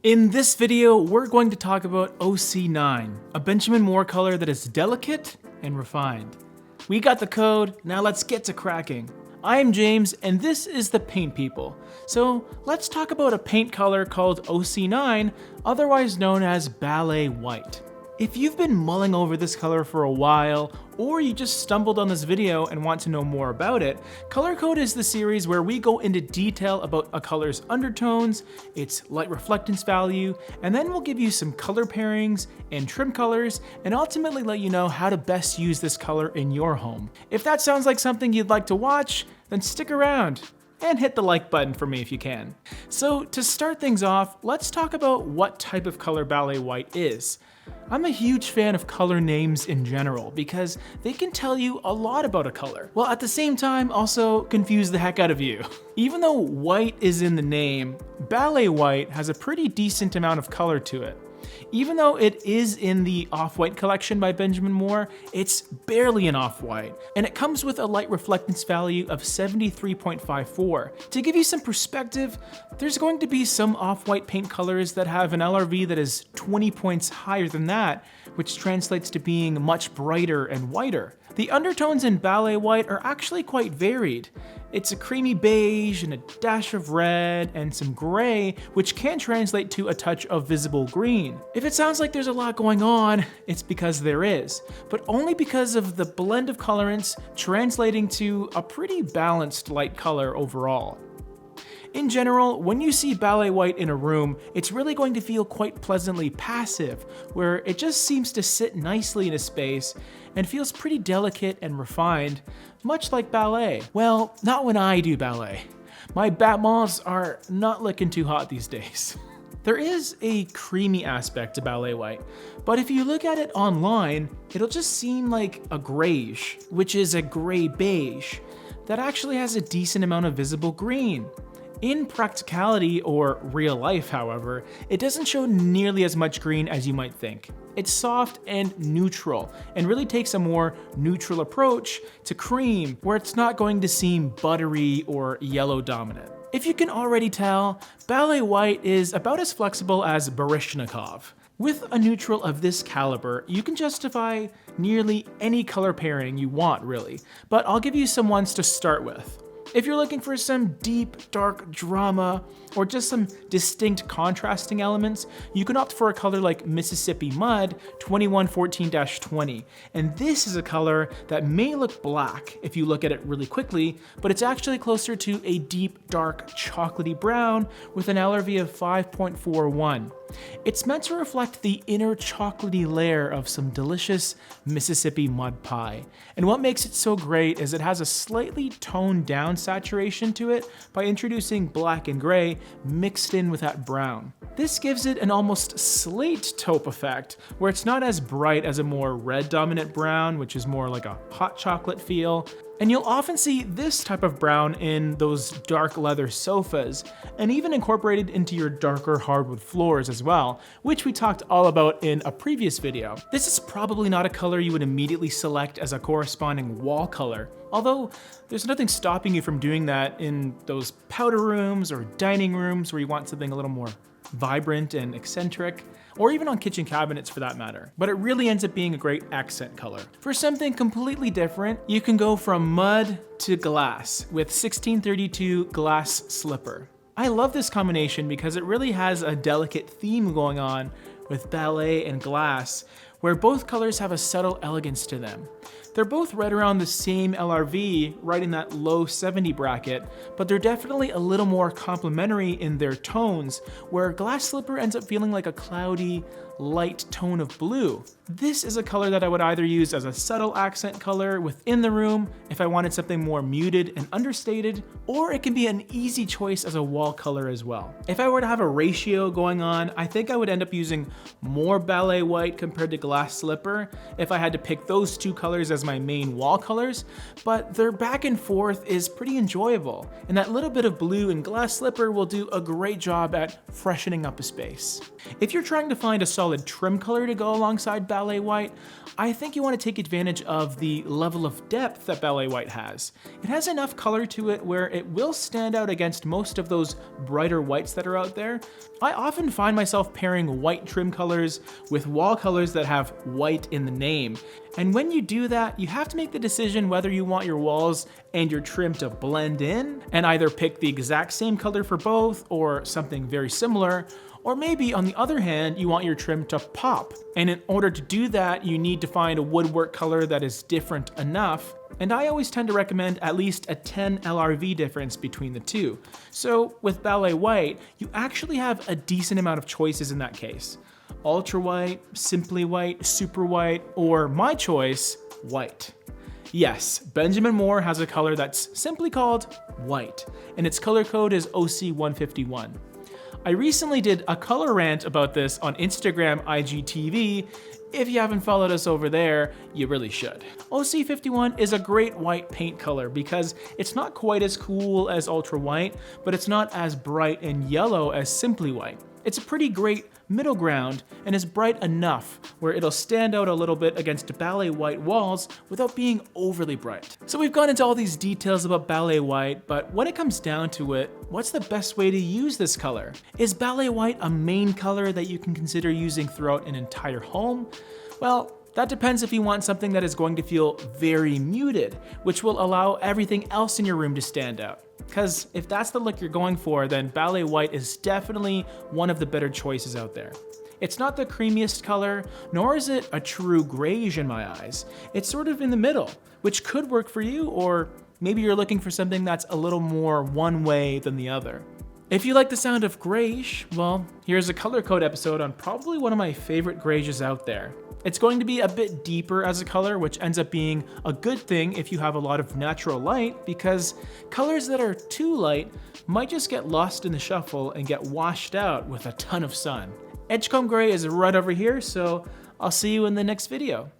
In this video, we're going to talk about OC9, a Benjamin Moore color that is delicate and refined. We got the code, now let's get to cracking. I am James, and this is the Paint People. So let's talk about a paint color called OC9, otherwise known as Ballet White. If you've been mulling over this color for a while, or you just stumbled on this video and want to know more about it, Color Code is the series where we go into detail about a color's undertones, its light reflectance value, and then we'll give you some color pairings and trim colors, and ultimately let you know how to best use this color in your home. If that sounds like something you'd like to watch, then stick around. And hit the like button for me if you can. So to start things off, let's talk about what type of color Ballet White is. I'm a huge fan of color names in general because they can tell you a lot about a color, while at the same time also confuse the heck out of you. Even though white is in the name, Ballet White has a pretty decent amount of color to it. Even though it is in the Off-White collection by Benjamin Moore, it's barely an off-white, and it comes with a light reflectance value of 73.54. To give you some perspective, there's going to be some off-white paint colors that have an LRV that is 20 points higher than that, which translates to being much brighter and whiter. The undertones in Ballet White are actually quite varied. It's a creamy beige and a dash of red and some gray, which can translate to a touch of visible green. If it sounds like there's a lot going on, it's because there is, but only because of the blend of colorants translating to a pretty balanced light color overall. In general, when you see Ballet White in a room, it's really going to feel quite pleasantly passive, where it just seems to sit nicely in a space and feels pretty delicate and refined, much like ballet. Well, not when I do ballet. My bat moths are not looking too hot these days. There is a creamy aspect to Ballet White, but if you look at it online, it'll just seem like a grayish, which is a gray beige, that actually has a decent amount of visible green. In practicality or real life, however, it doesn't show nearly as much green as you might think. It's soft and neutral, and really takes a more neutral approach to cream, where it's not going to seem buttery or yellow dominant. If you can already tell, Ballet White is about as flexible as Baryshnikov. With a neutral of this caliber, you can justify nearly any color pairing you want, really, but I'll give you some ones to start with. If you're looking for some deep, dark drama, or just some distinct contrasting elements, you can opt for a color like Mississippi Mud 2114-20. And this is a color that may look black if you look at it really quickly, but it's actually closer to a deep, dark, chocolatey brown with an LRV of 5.41. It's meant to reflect the inner chocolatey layer of some delicious Mississippi mud pie. And what makes it so great is it has a slightly toned down saturation to it by introducing black and gray mixed in with that brown. This gives it an almost slate taupe effect, where it's not as bright as a more red dominant brown, which is more like a hot chocolate feel. And you'll often see this type of brown in those dark leather sofas, and even incorporated into your darker hardwood floors as well, which we talked all about in a previous video. This is probably not a color you would immediately select as a corresponding wall color, although there's nothing stopping you from doing that in those powder rooms or dining rooms where you want something a little more vibrant and eccentric, or even on kitchen cabinets for that matter. But it really ends up being a great accent color. For something completely different, you can go from mud to glass with 1632 Glass Slipper. I love this combination because it really has a delicate theme going on with ballet and glass, where both colors have a subtle elegance to them. They're both right around the same LRV, right in that low 70 bracket, but they're definitely a little more complementary in their tones, where Glass Slipper ends up feeling like a cloudy, light tone of blue. This is a color that I would either use as a subtle accent color within the room if I wanted something more muted and understated, or it can be an easy choice as a wall color as well. If I were to have a ratio going on, I think I would end up using more Ballet White compared to Glass Slipper if I had to pick those two colors as my main wall colors, but their back and forth is pretty enjoyable, and that little bit of blue in Glass Slipper will do a great job at freshening up a space. If you're trying to find a solid solid trim color to go alongside Ballet White, I think you want to take advantage of the level of depth that Ballet White has. It has enough color to it where it will stand out against most of those brighter whites that are out there. I often find myself pairing white trim colors with wall colors that have white in the name. And when you do that, you have to make the decision whether you want your walls and your trim to blend in and either pick the exact same color for both or something very similar, or maybe on the other hand, you want your trim to pop. And in order to do that, you need to find a woodwork color that is different enough. And I always tend to recommend at least a 10 LRV difference between the two. So with Ballet White, you actually have a decent amount of choices in that case. Ultra white, simply white, super white, or my choice, white. Yes, Benjamin Moore has a color that's simply called white, and its color code is OC151. I recently did a color rant about this on Instagram IGTV. If you haven't followed us over there, you really should. OC51 is a great white paint color because it's not quite as cool as Ultra White, but it's not as bright and yellow as Simply White. It's a pretty great middle ground and is bright enough where it'll stand out a little bit against Ballet White walls without being overly bright. So we've gone into all these details about Ballet White, but when it comes down to it, what's the best way to use this color? Is Ballet White a main color that you can consider using throughout an entire home? Well, that depends if you want something that is going to feel very muted, which will allow everything else in your room to stand out. Because if that's the look you're going for, then Ballet White is definitely one of the better choices out there. It's not the creamiest color, nor is it a true grayish in my eyes. It's sort of in the middle, which could work for you, or maybe you're looking for something that's a little more one way than the other. If you like the sound of grayish, well, here's a color code episode on probably one of my favorite grayish out there. It's going to be a bit deeper as a color, which ends up being a good thing if you have a lot of natural light, because colors that are too light might just get lost in the shuffle and get washed out with a ton of sun. Edgecomb gray is right over here, so I'll see you in the next video.